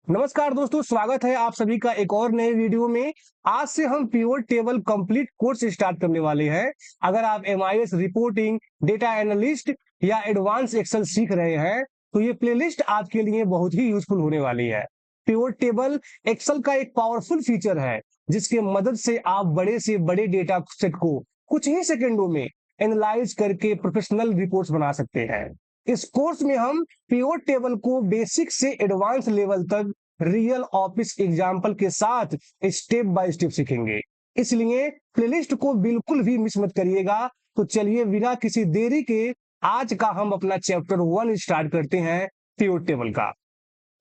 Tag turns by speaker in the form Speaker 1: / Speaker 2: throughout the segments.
Speaker 1: नमस्कार दोस्तों, स्वागत है आप सभी का एक और नए वीडियो में। आज से हम pivot table complete course start करने वाले हैं। अगर आप एमआईएस रिपोर्टिंग, डेटा एनालिस्ट या एडवांस एक्सेल सीख रहे हैं तो ये प्लेलिस्ट आपके लिए बहुत ही यूजफुल होने वाली है। पिवट टेबल एक्सेल का एक पावरफुल फीचर है जिसके मदद से आप बड़े से बड़े डेटा सेट को कुछ ही सेकंडों में एनालाइज करके प्रोफेशनल रिपोर्ट्स बना सकते हैं। इस कोर्स में हम पिवट टेबल को बेसिक से एडवांस लेवल तक रियल ऑफिस एग्जाम्पल के साथ स्टेप बाय स्टेप सीखेंगे। इसलिए प्लेलिस्ट को बिल्कुल भी मिस मत करिएगा। तो चलिए बिना किसी देरी के आज का हम अपना चैप्टर 1 स्टार्ट करते हैं पिवट टेबल का।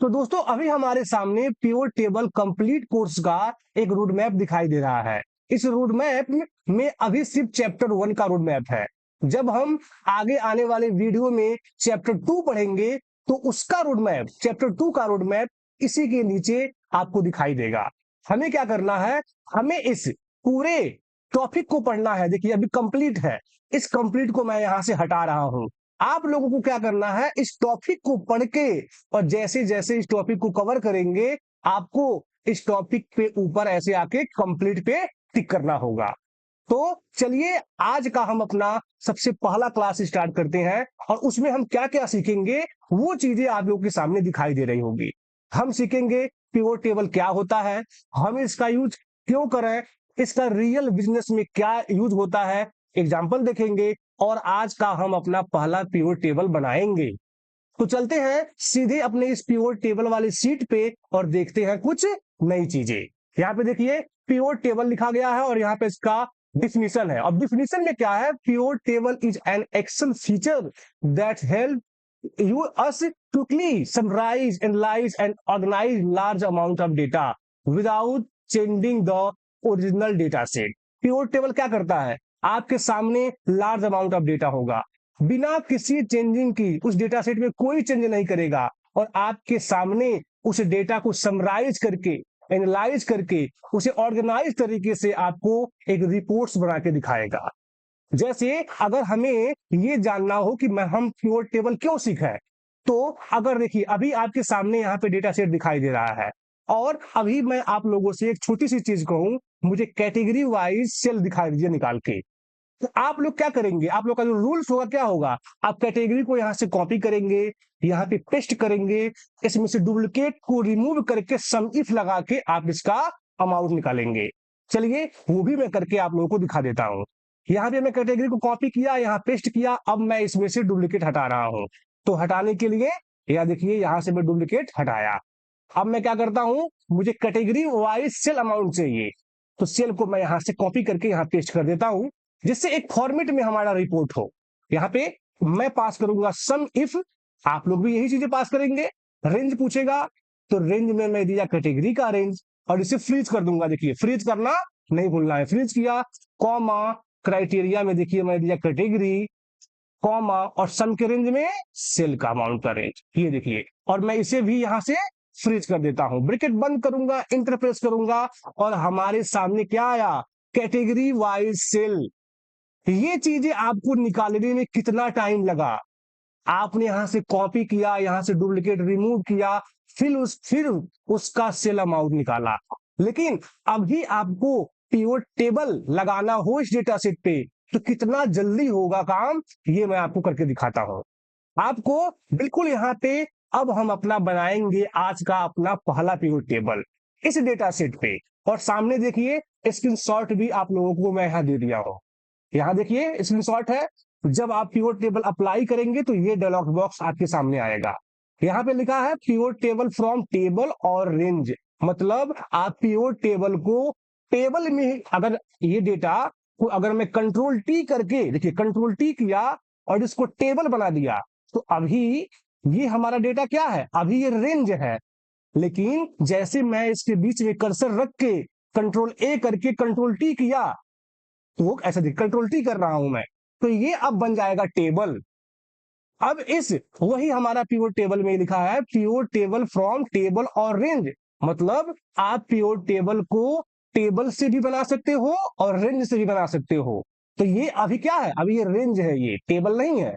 Speaker 1: तो दोस्तों अभी हमारे सामने पिवट टेबल कंप्लीट कोर्स का एक रोड मैप दिखाई दे रहा है। इस रोड मैप में अभी सिर्फ चैप्टर 1 का रोड मैप है। जब हम आगे आने वाले वीडियो में चैप्टर 2 पढ़ेंगे तो उसका रोड मैप, चैप्टर 2 का रोड मैप इसी के नीचे आपको दिखाई देगा। हमें क्या करना है, हमें इस पूरे टॉपिक को पढ़ना है। देखिए अभी कंप्लीट है, इस कंप्लीट को मैं यहां से हटा रहा हूं। आप लोगों को क्या करना है, इस टॉपिक को पढ़ के और जैसे जैसे इस टॉपिक को कवर करेंगे आपको इस टॉपिक पे ऊपर ऐसे आके कंप्लीट पे टिक करना होगा। तो चलिए आज का हम अपना सबसे पहला क्लास स्टार्ट करते हैं और उसमें हम क्या क्या सीखेंगे वो चीजें आप लोगों के सामने दिखाई दे रही होगी। हम सीखेंगे पिवट टेबल क्या होता है, हम इसका यूज क्यों करें, इसका रियल बिजनेस में क्या यूज होता है, एग्जाम्पल देखेंगे और आज का हम अपना पहला पिवट टेबल बनाएंगे। तो चलते हैं सीधे अपने इस पिवट टेबल वाली सीट पे और देखते हैं कुछ नई चीजें। यहाँ पे देखिए पिवट टेबल लिखा गया है और यहाँ पे इसका डिफिनीशन है। अब डिफिनीशन में क्या है, pivot table is an Excel feature that help you us quickly summarize, analyze and organize large amount of data without changing the original data set। Pivot table क्या करता है, आपके सामने लार्ज अमाउंट ऑफ डेटा होगा, बिना किसी changing की उस डेटा सेट में कोई चेंज नहीं करेगा और आपके सामने उस डेटा को समराइज करके, एनालाइज करके उसे ऑर्गेनाइज तरीके से आपको एक रिपोर्ट्स बना के दिखाएगा। जैसे अगर हमें ये जानना हो कि हम पिवट टेबल क्यों सीखा है, तो अगर देखिए अभी आपके सामने यहाँ पे डेटा सेट दिखाई दे रहा है और अभी मैं आप लोगों से एक छोटी सी चीज कहूं, मुझे कैटेगरी वाइज सेल दिखाई दीजिए निकाल के। तो आप लोग क्या करेंगे, आप लोग का जो रूल्स होगा क्या होगा, आप कैटेगरी को यहाँ से कॉपी करेंगे, यहाँ पे पेस्ट करेंगे, इसमें से डुप्लीकेट को रिमूव करके सम इफ लगा के आप इसका अमाउंट निकालेंगे। चलिए वो भी मैं करके आप लोगों को दिखा देता हूँ। यहाँ पे मैं कैटेगरी को कॉपी किया, यहाँ पेस्ट किया, अब मैं इसमें से डुप्लीकेट हटा रहा हूँ। तो हटाने के लिए यह देखिए यहाँ से मैं डुप्लीकेट हटाया। अब मैं क्या करता हूँ, मुझे कैटेगरी वाइज सेल अमाउंट चाहिए, तो सेल को मैं यहाँ से कॉपी करके यहाँ पेस्ट कर देता हूँ जिससे एक फॉर्मेट में हमारा रिपोर्ट हो। यहाँ पे मैं पास करूंगा सम इफ, आप लोग भी यही चीजें पास करेंगे। रेंज पूछेगा तो रेंज में मैं दिया कैटेगरी का रेंज और इसे फ्रीज कर दूंगा। देखिए फ्रीज करना नहीं भूलना है, फ्रीज किया, कॉमा क्राइटेरिया में देखिए मैं दिया कैटेगरी, कॉमा और सम के रेंज में सेल का अमाउंट का रेंज, ये देखिए। और मैं इसे भी यहां से फ्रीज कर देता हूं, ब्रैकेट बंद करूंगा, इंटर प्रेस करूंगा और हमारे सामने क्या आया, कैटेगरी वाइज सेल। ये चीजें आपको निकालने में कितना टाइम लगा, आपने यहां से कॉपी किया, यहां से डुप्लीकेट रिमूव किया, फिर उसका सेल अमाउंट निकाला। लेकिन अभी आपको पिवट टेबल लगाना हो इस डेटा सेट पे तो कितना जल्दी होगा काम, ये मैं आपको करके दिखाता हूं आपको। बिल्कुल यहाँ पे अब हम अपना बनाएंगे आज का अपना पहला पिवट टेबल इस डेटा सेट पे। और सामने देखिए स्क्रीनशॉट भी आप लोगों को मैं यहाँ दे दिया हूं, यहाँ देखिए स्क्रीनशॉट है। जब आप पिवट टेबल अप्लाई करेंगे तो ये डायलॉग बॉक्स आपके सामने आएगा। यहाँ पे लिखा है पिवट टेबल फ्रॉम टेबल और रेंज, मतलब आप पिवट टेबल को टेबल में, अगर ये डेटा को अगर मैं कंट्रोल टी करके, देखिए कंट्रोल टी किया और इसको टेबल बना दिया तो अभी ये हमारा डेटा क्या है, अभी ये रेंज है। लेकिन जैसे मैं इसके बीच में कर्सर रख के कंट्रोल ए करके कंट्रोल टी किया तो ऐसा देख कंट्रोल टी कर रहा हूं मैं, तो ये अब बन जाएगा टेबल। अब इस वही हमारा पिवट टेबल में लिखा है पिवट टेबल फ्रॉम टेबल और रेंज, मतलब आप पिवट टेबल को टेबल से भी बना सकते हो और रेंज से भी बना सकते हो। तो ये अभी क्या है, अभी ये रेंज है, ये टेबल नहीं है।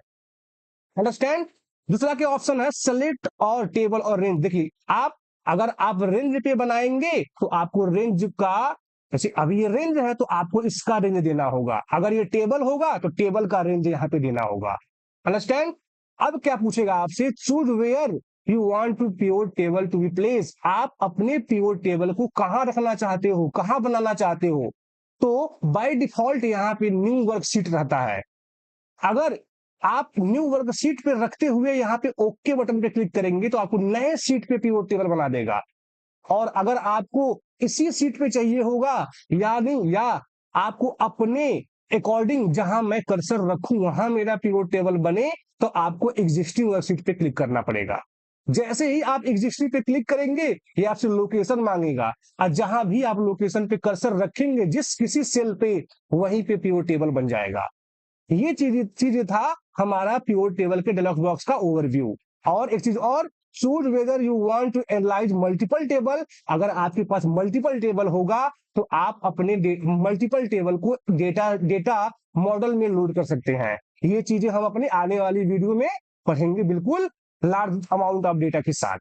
Speaker 1: अंडरस्टैंड। दूसरा क्या ऑप्शन है, सेलेक्ट और टेबल और रेंज। देखिए आप अगर आप रेंज पे बनाएंगे तो आपको रेंज का, जैसे अभी ये रेंज है तो आपको इसका रेंज देना होगा, अगर ये टेबल होगा तो टेबल का रेंज यहाँ पे देना होगा। अंडरस्टैंड? अब क्या पूछेगा आपसे, choose where you want to pivot table to be place, आप अपने पिवट टेबल को कहां रखना चाहते हो, कहां बनाना चाहते हो। तो बाय डिफॉल्ट यहाँ पे न्यू वर्कशीट रहता है। अगर आप न्यू वर्कशीट पे रखते हुए यहाँ पे ओके बटन पे क्लिक करेंगे तो आपको नए शीट पे पिवट टेबल बना देगा। और अगर आपको इसी सीट पे चाहिए होगा या नहीं, या आपको अपने अकॉर्डिंग जहां मैं कर्सर रखूं वहां मेरा पिवट टेबल बने, तो आपको एग्जिस्टिंग वर्कशीट पे क्लिक करना पड़ेगा। जैसे ही आप एग्जिस्टिंग पे क्लिक करेंगे ये आपसे लोकेशन मांगेगा, और जहां भी आप लोकेशन पे कर्सर रखेंगे जिस किसी सेल पे, वहीं पे पिवट टेबल बन जाएगा। ये चीज था हमारा पिवट टेबल के डायलॉग बॉक्स का ओवरव्यू। और एक चीज और, choose whether you want to analyse multiple table, अगर आपके पास मल्टीपल टेबल होगा तो आप अपने मल्टीपल टेबल को डेटा डेटा मॉडल में लोड कर सकते हैं। ये चीजें हम अपने आने वाली वीडियो में पढ़ेंगे, बिल्कुल लार्ज अमाउंट ऑफ डेटा के साथ।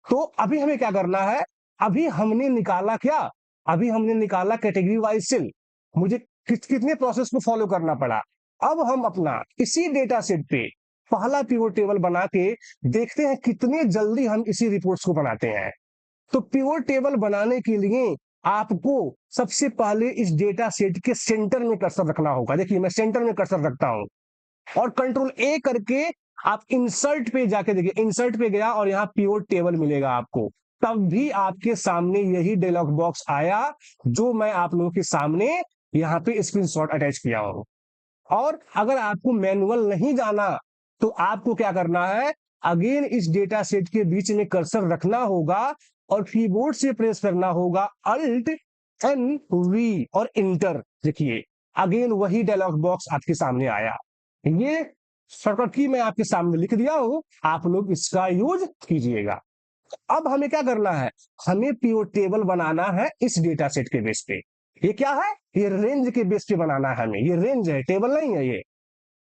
Speaker 1: तो अभी हमें क्या करना है, अभी हमने निकाला क्या, अभी हमने निकाला कैटेगरी वाइज सेल। मुझे कितने प्रोसेस को फॉलो करना पड़ा। अब हम अपना इसी डेटा सेट पे पहला पिवट टेबल बना के देखते हैं कितने जल्दी हम इसी रिपोर्ट्स को बनाते हैं। तो पिवट टेबल बनाने के लिए आपको सबसे पहले इस डेटा सेट के सेंटर में कर्सर रखना होगा। देखिए मैं सेंटर में कर्सर रखता हूं और कंट्रोल ए करके आप इंसर्ट पे जाके देखिए, इंसर्ट पे गया और यहाँ पिवट टेबल मिलेगा आपको। तब भी आपके सामने यही डायलॉग बॉक्स आया जो मैं आप लोगों के सामने यहाँ पे स्क्रीनशॉट अटैच किया हूं। और अगर आपको मैनुअल नहीं जाना तो आपको क्या करना है, अगेन इस डेटा सेट के बीच में कर्सर रखना होगा और कीबोर्ड से प्रेस करना होगा अल्ट एन वी और इंटर। देखिए अगेन वही डायलॉग बॉक्स आपके सामने आया। ये शॉर्टकट की मैं आपके सामने लिख दिया हूं, आप लोग इसका यूज कीजिएगा। अब हमें क्या करना है, हमें पिवट टेबल बनाना है इस डेटा सेट के बेस पे। ये क्या है, ये रेंज के बेस पे बनाना है हमें, ये रेंज है, टेबल नहीं है ये।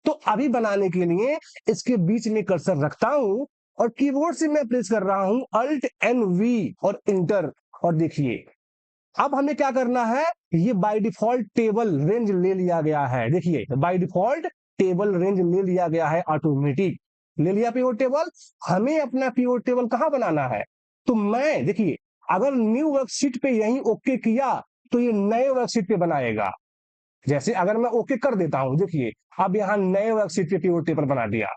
Speaker 1: तो अभी बनाने के लिए इसके बीच में कर्सर रखता हूं और कीबोर्ड से मैं प्रेस कर रहा हूं अल्ट एन वी और इंटर। और देखिए अब हमें क्या करना है, ये बाय डिफॉल्ट टेबल रेंज ले लिया गया है। देखिए बाय डिफॉल्ट टेबल रेंज ले लिया गया है, ऑटोमेटिक ले लिया पिवट टेबल। हमें अपना पिवट टेबल कहां बनाना है, तो मैं देखिए अगर न्यू वर्कशीट पे यही ओके किया तो ये नए वर्कशीट पे बनाएगा। जैसे अगर मैं ओके कर देता हूं, देखिए अब यहां नए वर्कशीट पे पिवट टेबल बना दिया।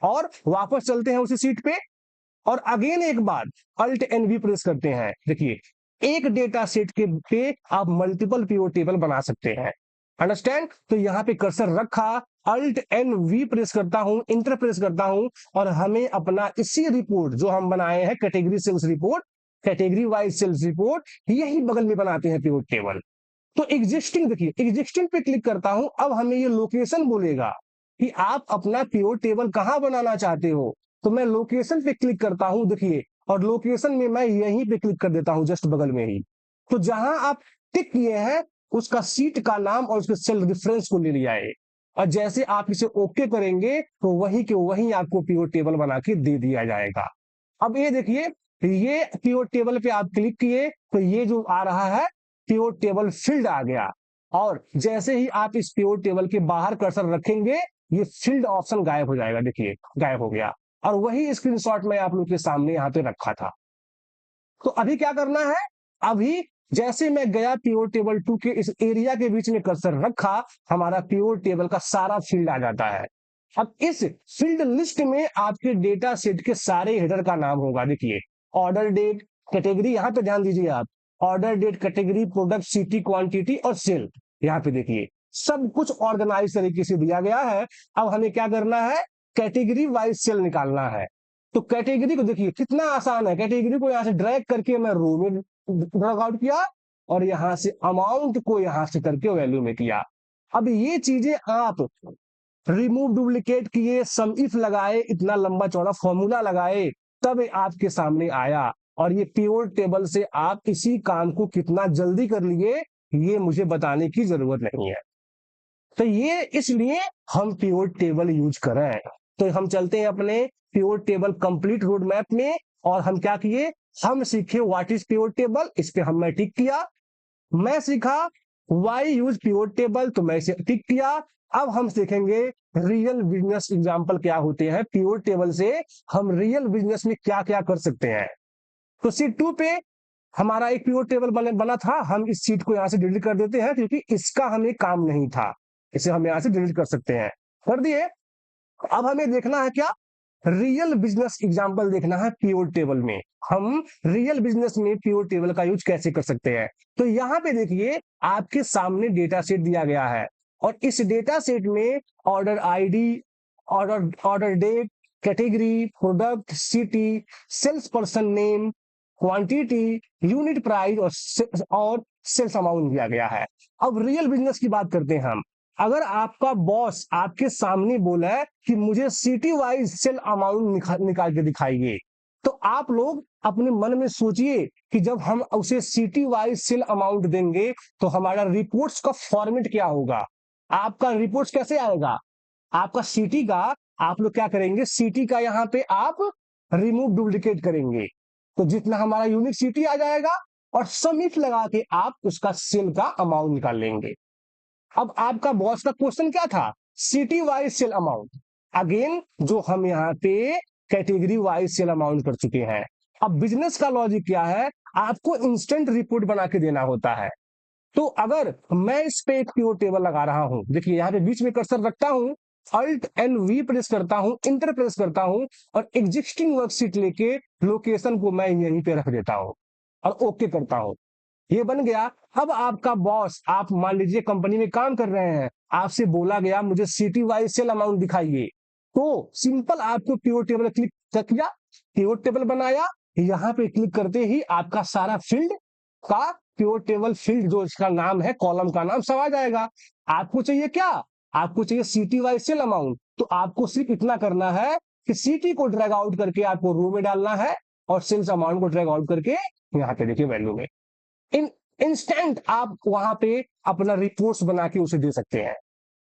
Speaker 1: और वापस चलते हैं उसी सीट पे और अगेन एक बार अल्ट एन वी प्रेस करते हैं। देखिए एक डेटा सेट के पे आप मल्टीपल पिवट टेबल बना सकते हैं। अंडरस्टैंड? तो यहाँ पे कर्सर रखा, अल्ट एन वी प्रेस करता हूं, इंटर प्रेस करता हूं और हमें अपना इसी रिपोर्ट जो हम बनाए हैं category sales report, category wise sales report, यही बगल में बनाते हैं पिवट टेबल। तो एग्जिस्टिंग, देखिए एग्जिस्टिंग पे क्लिक करता हूं, अब हमें ये लोकेशन बोलेगा कि आप अपना पिवट टेबल कहां बनाना चाहते हो। तो मैं लोकेशन पे क्लिक करता हूं, देखिए और लोकेशन में मैं यहीं पे क्लिक कर देता हूं, जस्ट बगल में ही। तो जहां आप टिक किए हैं उसका सीट का नाम और उसके सेल रेफरेंस को ले लिया है। और जैसे आप इसे ओके करेंगे तो वही के वही आपको पिवट टेबल बना के दे दिया जाएगा। अब ये देखिए, ये पिवट टेबल पे आप क्लिक किए तो ये जो आ रहा है पिवट टेबल फील्ड आ गया। और जैसे ही आप इस पिवट टेबल के बाहर कर्सर रखेंगे ये फील्ड ऑप्शन गायब हो जाएगा। देखिए गायब हो गया और वही स्क्रीनशॉट मैं आप लोग के सामने यहाँ पे रखा था। तो अभी क्या करना है, अभी जैसे मैं गया पिवट टेबल 2 के इस एरिया के बीच में कर्सर रखा, हमारा पिवट टेबल का सारा फील्ड आ जाता है। अब इस फील्ड लिस्ट में आपके डेटा सेट के सारे हेडर का नाम होगा। देखिए ऑर्डर डेट, कैटेगरी, यहां पे ध्यान दीजिए आप, order date, category, product, city, quantity और सेल। यहाँ पे देखिए सब कुछ ऑर्गेनाइज तरीके से दिया गया है। अब हमें क्या करना है, कैटेगरी वाइज सेल निकालना है। तो कैटेगरी को देखिए कितना आसान है, कैटेगरी को यहां से ड्रैग करके मैं रो में ड्रैग आउट किया और यहां से अमाउंट को यहां से करके वैल्यू में किया। अब ये चीजें आप रिमूव डुप्लीकेट किए, सम इफ लगाए, इतना लंबा चौड़ा फॉर्मूला लगाए, तब आपके सामने आया। और ये पिवट टेबल से आप इसी काम को कितना जल्दी कर लिए ये मुझे बताने की जरूरत नहीं है। तो ये इसलिए हम पिवट टेबल यूज करें। तो हम चलते हैं अपने pivot table complete road map में, और हम क्या किए, हम सीखे व्हाट इज पिवोट टेबल, इस पे मैं टिक किया। मैं सीखा वाई यूज पिवोट टेबल, तो मैं इसे टिक किया। अब हम सीखेंगे रियल बिजनेस एग्जांपल क्या होते हैं, पिवोट टेबल से हम रियल बिजनेस में क्या क्या कर सकते हैं। तो सीट 2 पे हमारा एक पिवोट टेबल बना था, हम इस सीट को यहां से डिलीट कर देते हैं क्योंकि इसका हमें काम नहीं था, इसे हम यहां से डिलीट कर सकते हैं, कर दिए। अब हमें देखना है क्या, रियल बिजनेस एग्जांपल देखना है पिवोट टेबल में, हम रियल बिजनेस में पिवोट टेबल का यूज कैसे कर सकते हैं। तो यहाँ पे देखिए आपके सामने डेटा सेट दिया गया है, और इस डेटा सेट में order ID, order date, category, product, city, sales person name, quantity, unit price और सेल्स अमाउंट दिया गया है। अब रियल बिजनेस की बात करते हैं हम। अगर आपका बॉस आपके सामने बोला है कि मुझे सिटी वाइज सेल अमाउंट निकाल के दिखाइए, तो आप लोग अपने मन में सोचिए कि जब हम उसे सिटी वाइज सेल अमाउंट देंगे तो हमारा रिपोर्ट्स का फॉर्मेट क्या होगा, आपका रिपोर्ट्स कैसे आएगा। आपका सिटी का आप लोग क्या करेंगे, सिटी का यहाँ पे आप रिमूव डुप्लीकेट करेंगे, तो जितना हमारा यूनिक सिटी आ जाएगा, और समिट लगा के आप उसका सेल का अमाउंट निकाल लेंगे। अब आपका बॉस का क्वेश्चन क्या था, city wise sale amount, again जो हम यहाँ पे कैटेगरी वाइज सेल अमाउंट कर चुके हैं। अब बिजनेस का लॉजिक क्या है, आपको इंस्टेंट रिपोर्ट बना के देना होता है। तो अगर मैं इस पे एक पिवोट टेबल लगा रहा हूं, देखिए यहाँ पे बीच में कर्सर रखता हूं, अल्ट एंड वी प्रेस करता हूं, इंटर प्रेस करता हूं, और एग्जिस्टिंग वर्कशीट लेके लोकेशन को मैं यहीं पे रख देता हूं और ओके करता हूं, ये बन गया। अब आपका बॉस, आप मान लीजिए कंपनी में काम कर रहे हैं, आपसे बोला गया मुझे सिटी वाइज सेल अमाउंट दिखाइए, तो सिंपल आपको पिवोट टेबल क्लिक किया, पिवोट टेबल बनाया, यहाँ पे क्लिक करते ही आपका सारा फील्ड का पिवोट टेबल फील्ड जो इसका नाम है, कॉलम का नाम सब आ जाएगा। आपको चाहिए क्या, आपको चाहिए सिटी वाइज सेल अमाउंट, तो आपको सिर्फ इतना करना है कि सिटी को ड्रैग आउट करके आपको रो में डालना है, और सेल्स अमाउंट को ड्रैग आउट करके यहाँ पे देखिए वैल्यू में इन इंस्टेंट आप वहां पे अपना रिपोर्ट्स बना के उसे दे सकते हैं।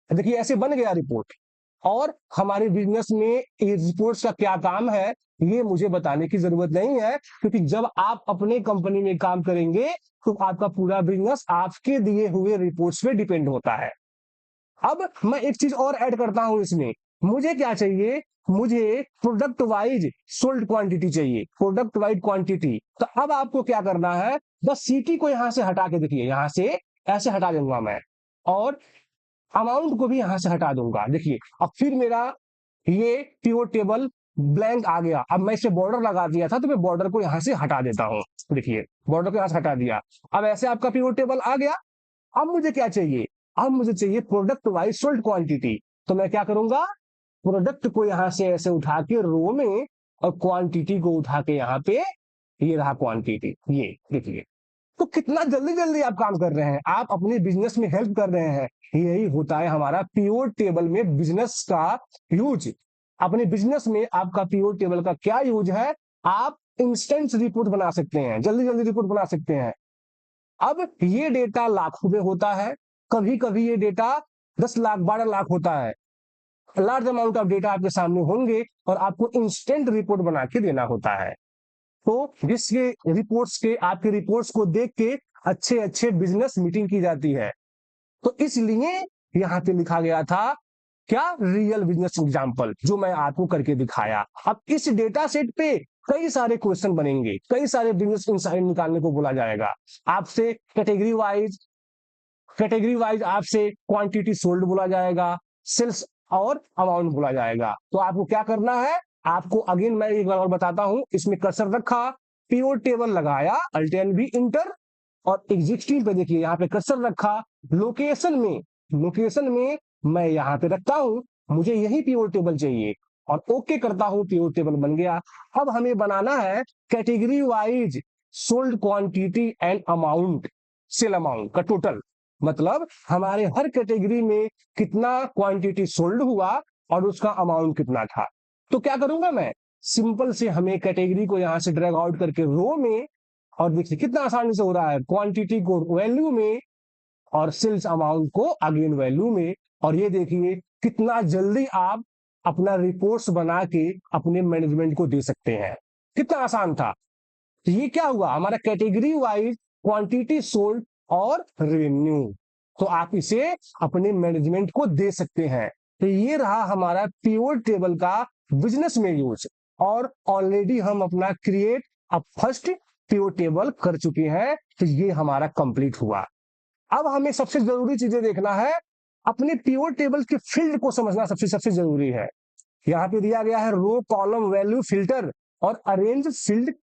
Speaker 1: देखिए ऐसे बन गया रिपोर्ट। और हमारे बिजनेस में ये रिपोर्ट्स का क्या काम है ये मुझे बताने की जरूरत नहीं है, क्योंकि जब आप अपने कंपनी में काम करेंगे तो आपका पूरा बिजनेस आपके दिए हुए रिपोर्ट्स पे डिपेंड होता है। अब मैं एक चीज और ऐड करता हूं इसमें, मुझे क्या चाहिए, मुझे प्रोडक्ट वाइज सोल्ड क्वांटिटी चाहिए, प्रोडक्ट वाइज क्वांटिटी। तो अब आपको क्या करना है, बस सीटी को यहां से हटा के देखिए, यहां से ऐसे हटा दूंगा मैं, और अमाउंट को भी यहां से हटा दूंगा। देखिए अब फिर मेरा ये पिवोट टेबल ब्लैंक आ गया। अब मैं इसे बॉर्डर लगा दिया था, तो मैं बॉर्डर को यहां से हटा देता हूं। देखिए बॉर्डर को यहां से हटा दिया, अब ऐसे आपका पिवोट टेबल आ गया। अब मुझे क्या चाहिए, अब मुझे चाहिए प्रोडक्ट वाइज सोल्ड क्वांटिटी। तो मैं क्या करूंगा, प्रोडक्ट को यहां से ऐसे उठा के रो में, और क्वांटिटी को उठा के यहाँ पे, ये रहा क्वांटिटी, ये देखिए। तो कितना जल्दी जल्दी आप काम कर रहे हैं, आप अपने बिजनेस में हेल्प कर रहे हैं। यही होता है हमारा पिवोट टेबल में बिजनेस का यूज। अपने बिजनेस में आपका पिवोट टेबल का क्या यूज है, आप इंस्टेंट रिपोर्ट बना सकते हैं, जल्दी जल्दी रिपोर्ट बना सकते हैं। अब ये डेटा लाखों में होता है, कभी कभी ये डेटा 10 लाख 12 लाख होता है। लार्ज अमाउंट ऑफ डेटा आपके सामने होंगे और आपको इंस्टेंट रिपोर्ट बना के देना होता है। तो जिसके रिपोर्ट्स के, आपके रिपोर्ट्स को देख के अच्छे अच्छे बिजनेस मीटिंग की जाती है। तो इसलिए यहां पे लिखा गया था क्या, रियल बिजनेस एग्जांपल, जो मैं आपको करके दिखाया। अब इस डेटा सेट पे कई सारे क्वेश्चन बनेंगे, कई सारे बिजनेस इंसाइट निकालने को बोला जाएगा आपसे। कैटेगरी वाइज आपसे क्वांटिटी सोल्ड बोला जाएगा, सेल्स और अमाउंट बोला जाएगा। तो आपको क्या करना है, आपको अगेन मैं एक बार और बताता हूं, इसमें कर्सर रखा, पिवोट टेबल लगाया, अल्ट एंड बी इंटर, और एग्जिस्टिंग पे देखिए यहाँ पे कर्सर रखा, लोकेशन में मैं यहाँ पे रखता हूं, मुझे यही पिवोट टेबल चाहिए, और ओके करता हूं, पिवोट टेबल बन गया। अब हमें बनाना है category wise sold quantity and amount, sale amount का टोटल, मतलब हमारे हर कैटेगरी में कितना क्वांटिटी सोल्ड हुआ और उसका अमाउंट कितना था। तो क्या करूंगा मैं, सिंपल से हमें कैटेगरी को यहां से ड्रैग आउट करके रो में, और देखिए कितना आसानी से हो रहा है, क्वांटिटी को वैल्यू में और सेल्स अमाउंट को अगेन वैल्यू में। और ये देखिए कितना जल्दी आप अपना रिपोर्ट्स बना के अपने मैनेजमेंट को दे सकते हैं। कितना आसान था। तो ये क्या हुआ, हमारा कैटेगरी वाइज क्वांटिटी सोल्ड और रेवेन्यू, तो आप इसे अपने मैनेजमेंट को दे सकते हैं। तो ये रहा हमारा पिवट टेबल का बिजनेस में यूज, और ऑलरेडी हम अपना क्रिएट अब फर्स्ट पिवट टेबल कर चुके हैं। तो ये हमारा कंप्लीट हुआ। अब हमें सबसे जरूरी चीजें देखना है, अपने पिवट टेबल के फील्ड को समझना सबसे सबसे जरूरी है। यहाँ पे दिया गया है रो कॉलम वैल्यू फिल्टर और अरेंज फील्ड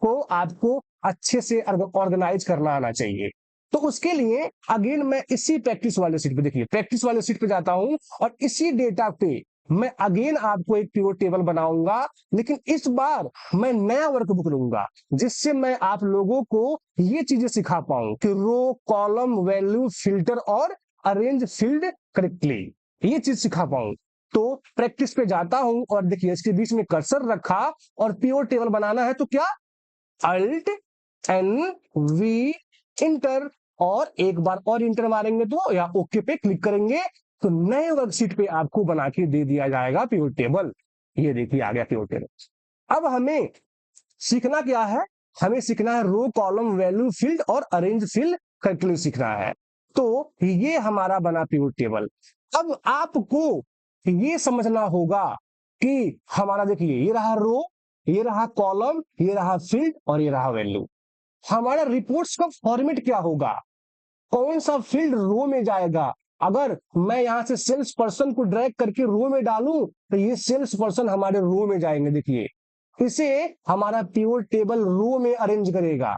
Speaker 1: को आपको अच्छे से ऑर्गेनाइज करना आना चाहिए। तो उसके लिए अगेन मैं इसी प्रैक्टिस वाले सीट पे, देखिए प्रैक्टिस वाले सीट पे जाता हूं और इसी डेटा पे मैं अगेन आपको एक पिवट टेबल बनाऊंगा, लेकिन इस बार मैं नया वर्कबुक लूंगा जिससे मैं आप लोगों को ये चीजें सिखा पाऊं कि रो कॉलम वैल्यू फिल्टर और अरेंज फील्ड करेक्टली, ये चीज सिखा पाऊं। तो प्रैक्टिस पे जाता हूं और देखिए इसके बीच में कर्सर रखा और पिवट टेबल बनाना है, तो क्या अल्ट एन वी इंटर, और एक बार और इंटर मारेंगे तो या ओके पे क्लिक करेंगे तो नए वर्कशीट पे आपको बना के दे दिया जाएगा पिवट टेबल। ये देखिए आ गया पिवट टेबल। अब हमें सीखना क्या है, हमें सीखना है रो कॉलम वैल्यू फील्ड और अरेंज फील्ड करके सीखना है। तो ये हमारा बना पिवट टेबल। अब आपको ये समझना होगा कि हमारा देखिए ये रहा रो, ये रहा कॉलम, ये रहा फील्ड और ये रहा वैल्यू। हमारा रिपोर्ट्स का फॉर्मेट क्या होगा, कौन सा फील्ड रो में जाएगा। अगर मैं यहां से सेल्स पर्सन को ड्रैग करके रो में डालूं तो ये सेल्स पर्सन हमारे रो में जाएंगे। देखिए इसे हमारा पिवट टेबल रो में अरेंज करेगा।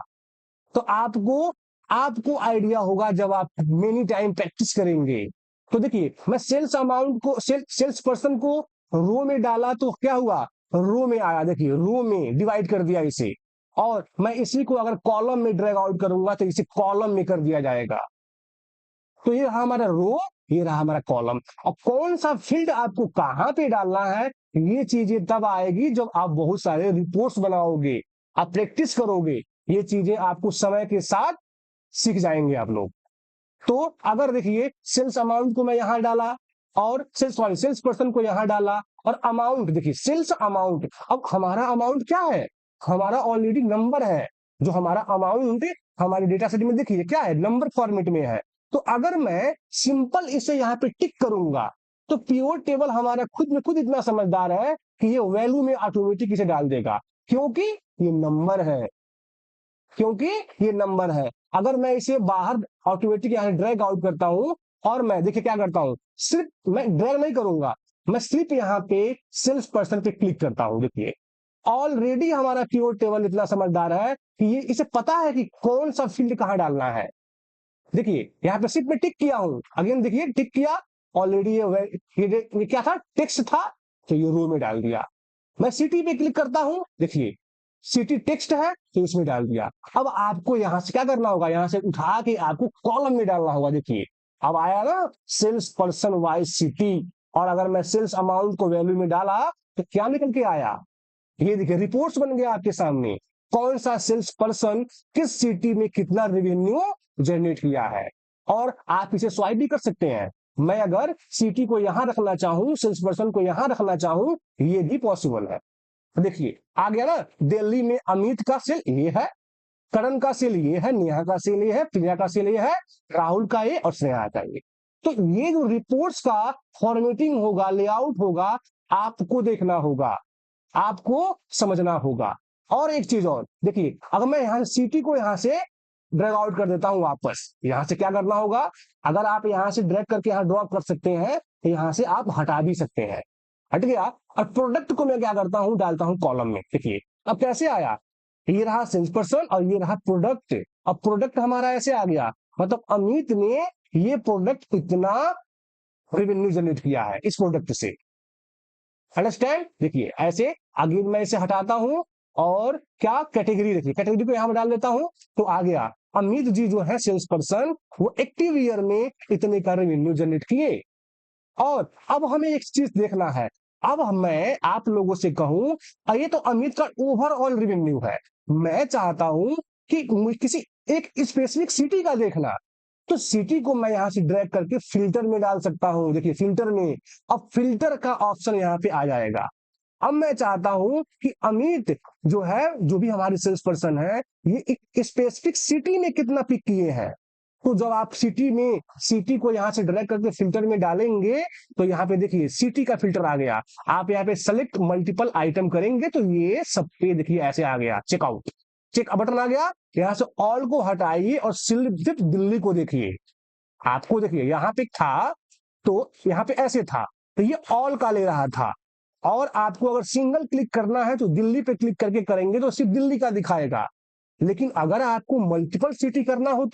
Speaker 1: तो आपको आपको आइडिया होगा जब आप मेनी टाइम प्रैक्टिस करेंगे। तो देखिए मैं सेल्स अमाउंट को सेल्स पर्सन को रो में डाला तो क्या हुआ, रो में आया, देखिए रो में डिवाइड कर दिया इसे, और मैं इसी को अगर कॉलम में ड्रैग आउट करूंगा तो इसे कॉलम में कर दिया जाएगा। तो ये रहा हमारा रो, ये रहा हमारा कॉलम। और कौन सा फील्ड आपको कहां पे डालना है, ये चीजें तब आएगी जब आप बहुत सारे रिपोर्ट्स बनाओगे, आप प्रैक्टिस करोगे, ये चीजें आपको समय के साथ सीख जाएंगे आप लोग। तो अगर देखिए सेल्स अमाउंट को मैं यहां डाला और सेल्स पर्सन को यहां डाला और अमाउंट, देखिए सेल्स अमाउंट, अब हमारा अमाउंट क्या है, हमारा ऑलरेडी नंबर है। जो हमारा अमाउंट हमारे डेटा सेट में देखिए क्या है, नंबर फॉर्मेट में है। तो अगर मैं सिंपल इसे यहाँ पे टिक करूंगा तो पिवट टेबल हमारा खुद में खुद इतना समझदार है कि ये वैल्यू में ऑटोमेटिक इसे डाल देगा, क्योंकि ये नंबर है, क्योंकि ये नंबर है। अगर मैं इसे बाहर ऑटोमेटिक यहाँ ड्रैग आउट करता हूं और मैं देखिए क्या करता हूं, सिर्फ मैं ड्रैग नहीं करूंगा, मैं सिर्फ यहाँ पे सेल्स पर्सन पे क्लिक करता हूं। देखिए ऑलरेडी हमारा पिवट टेबल इतना समझदार है कि ये इसे पता है कि कौन सा फील्ड कहां डालना है। देखिए यहाँ पे सिर्फ मैं टिक किया हूं, अगेन देखिए टिक किया, ऑलरेडी ये क्या था, टेक्स्ट था, तो ये रो में डाल दिया। मैं सिटी पे क्लिक करता हूं, देखिए सिटी टेक्स्ट है तो इसमें डाल दिया। अब आपको यहां से क्या करना होगा, यहां से उठा के आपको कॉलम में डालना होगा। देखिए अब आया ना सेल्स पर्सन वाइज सिटी, और अगर मैं सेल्स अमाउंट को वैल्यू में डाला तो क्या निकल के आया, ये देखिए रिपोर्ट्स बन गया आपके सामने, कौन सा सेल्स पर्सन किस सिटी में कितना रेवेन्यू जनरेट किया है। और आप इसे स्वाइप भी कर सकते हैं, मैं अगर सिटी को यहां रखना चाहूं, सेल्स पर्सन को यहां रखना चाहूं, ये भी पॉसिबल है। देखिए आ गया ना, दिल्ली में अमित का सेल ये है, करण का सेल ये है, नेहा का सेल ये है, प्रिया का सेल ये है, राहुल का ये और स्नेहा का ये। तो ये जो रिपोर्ट्स का फॉर्मेटिंग होगा, लेआउट होगा, आपको देखना होगा, आपको समझना होगा। और एक चीज और देखिए, अगर मैं यहां सिटी को यहां से ड्रैग आउट कर देता हूं वापस, यहां से क्या करना होगा, अगर आप यहां से ड्रैग करके यहां ड्रॉप कर सकते हैं तो यहां से आप हटा भी सकते हैं, हट गया। और प्रोडक्ट को मैं क्या करता हूं, डालता हूं कॉलम में। देखिए अब कैसे आया, ये रहा सेल्स पर्सन और ये रहा प्रोडक्ट। अब प्रोडक्ट हमारा ऐसे आ गया, मतलब अमित ने ये प्रोडक्ट इतना रेवेन्यू जनरेट किया है इस प्रोडक्ट से, अंडरस्टैंड। देखिए ऐसे अगेन मैं इसे हटाता हूं और क्या कैटेगरी, देखिए कैटेगरी को यहां में डाल देता हूं, तो आ गया अमित जी जो है सेल्स पर्सन, वो एक्टिव ईयर में इतने का रेवेन्यू जनरेट किए। और अब हमें एक चीज देखना है, अब मैं आप लोगों से कहूं, ये तो अमित का ओवरऑल रेवेन्यू है, मैं चाहता हूं कि किसी एक स्पेसिफिक सिटी का देखना, तो सिटी को मैं यहाँ से ड्रैग करके फिल्टर में डाल सकता हूँ। देखिए फिल्टर में, अब फिल्टर का ऑप्शन यहाँ पे आ जाएगा। अब मैं चाहता हूं कि अमित जो है, जो भी हमारे सेल्स पर्सन है, ये एक स्पेसिफिक सिटी में कितना पिक किए हैं। तो जब आप सिटी को यहाँ से ड्रैग करके फिल्टर में डालेंगे तो यहाँ पे देखिए सिटी का फिल्टर आ गया। आप यहाँ पे सेलेक्ट मल्टीपल आइटम करेंगे तो ये सब पे देखिए ऐसे आ गया चेकआउट, चेक बटन आ गया। यहाँ से ऑल को हटाइए और सिर्फ दिल्ली को देखिए। आपको देखिए यहाँ पे था तो यहाँ पे ऐसे था, तो ये ऑल का ले रहा था। और आपको अगर सिंगल क्लिक करना है तो दिल्ली पे क्लिक करके करेंगे तो सिर्फ दिल्ली का दिखाएगा। लेकिन अगर आपको मल्टीपल सिटी करना हो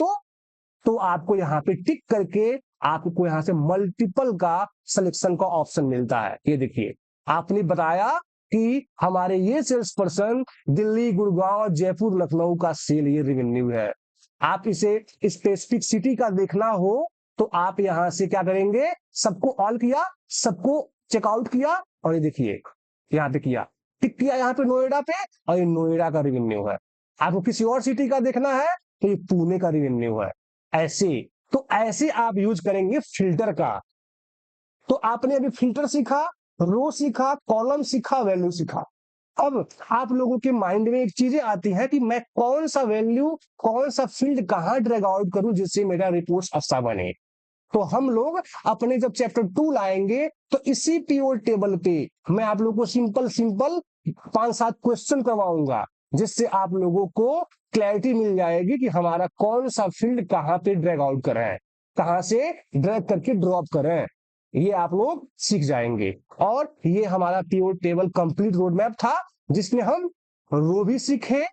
Speaker 1: तो आपको यहाँ पे टिक करके आपको यहाँ से मल्टीपल का सिलेक्शन का ऑप्शन मिलता है। ये देखिए आपने बताया कि हमारे ये सेल्स पर्सन दिल्ली, गुड़गांव, जयपुर, लखनऊ का सेल ये रेवेन्यू है। आप इसे स्पेसिफिक सिटी का देखना हो तो आप यहां से क्या करेंगे, सबको ऑल किया, सबको चेकआउट किया और ये देखिए यहाँ पे किया, टिक किया यहाँ पे नोएडा पे, और ये नोएडा का रेवेन्यू है। आपको किसी और सिटी का देखना है तो ये पुणे का रेवेन्यू है। ऐसे तो ऐसे आप यूज करेंगे फिल्टर का। तो आपने अभी फिल्टर सीखा, रो सीखा, कॉलम सीखा, वैल्यू सीखा। अब आप लोगों के माइंड में एक चीजें आती है कि मैं कौन सा वैल्यू, कौन सा फील्ड कहां ड्रैग आउट करूं जिससे मेरा रिपोर्ट अच्छा बने। तो हम लोग अपने जब चैप्टर 2 लाएंगे तो इसी पीओ टेबल पे मैं आप लोगों को सिंपल सिंपल 5-7 क्वेश्चन करवाऊंगा, जिससे आप लोगों को क्लैरिटी मिल जाएगी कि हमारा कौन सा फील्ड कहां पे ड्रैग आउट करें, कहां से ड्रैग करके ड्रॉप करें, ये आप लोग सीख जाएंगे। और ये हमारा PO table complete road map था, जिसमें हम रो भी सीखे,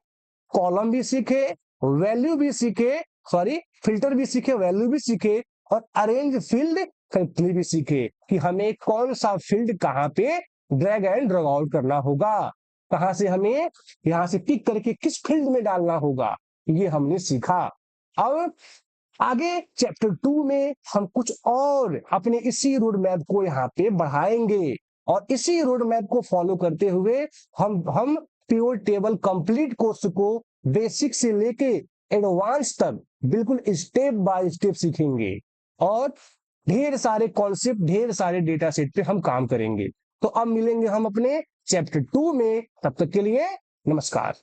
Speaker 1: कॉलम भी सीखे, वैल्यू भी सीखे, सॉरी फिल्टर भी सीखे, वैल्यू भी सीखे, और अरेंज फील्ड करेक्टली भी सीखे कि हमें कौन सा फील्ड कहां पे ड्रैग एंड ड्रॉग आउट करना होगा, कहां से हमें यहां से पिक करके किस फील्ड में डालना होगा, ये हमने सीखा। अब आगे चैप्टर 2 में हम कुछ और अपने इसी रोड मैप को यहाँ पे बढ़ाएंगे, और इसी रोड मैप को फॉलो करते हुए हम प्योर टेबल कंप्लीट कोर्स को बेसिक से लेके एडवांस तक बिल्कुल स्टेप बाय स्टेप सीखेंगे, और ढेर सारे कॉन्सेप्ट, ढेर सारे डेटा सेट पे हम काम करेंगे। तो अब मिलेंगे हम अपने चैप्टर 2 में, तब तक के लिए नमस्कार।